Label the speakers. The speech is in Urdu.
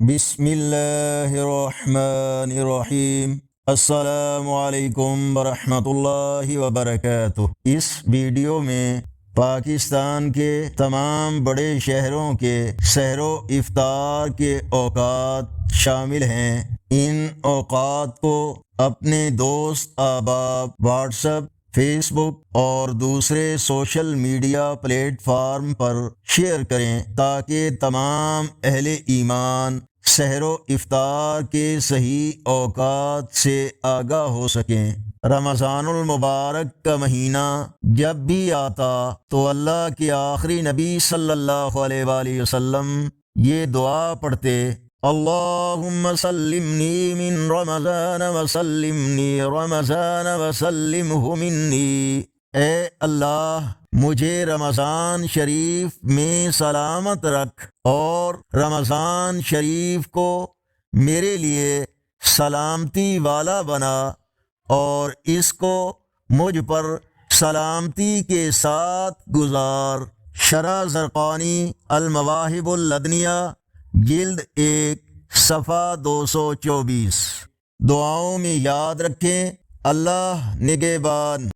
Speaker 1: بسم اللہ الرحمن الرحیم۔ السلام علیکم ورحمۃ اللہ وبرکاتہ۔ اس ویڈیو میں پاکستان کے تمام بڑے شہروں کے سحر و افطار کے اوقات شامل ہیں۔ ان اوقات کو اپنے دوست احباب واٹس ایپ، فیس بک اور دوسرے سوشل میڈیا پلیٹ فارم پر شیئر کریں تاکہ تمام اہل ایمان سحر و افطار کے صحیح اوقات سے آگاہ ہو سکیں۔ رمضان المبارک کا مہینہ جب بھی آتا تو اللہ کے آخری نبی صلی اللہ علیہ وآلہ وسلم یہ دعا پڑھتے: اللہم سلمنی من رمضان وسلمنی رمضان وسلمہ منی۔ اے اللہ، مجھے رمضان شریف میں سلامت رکھ اور رمضان شریف کو میرے لیے سلامتی والا بنا اور اس کو مجھ پر سلامتی کے ساتھ گزار۔ شرح زرقانی المواہب اللدنیہ، جلد 1، صفحہ 224۔ دعاؤں میں یاد رکھیں۔ اللہ نگہبان۔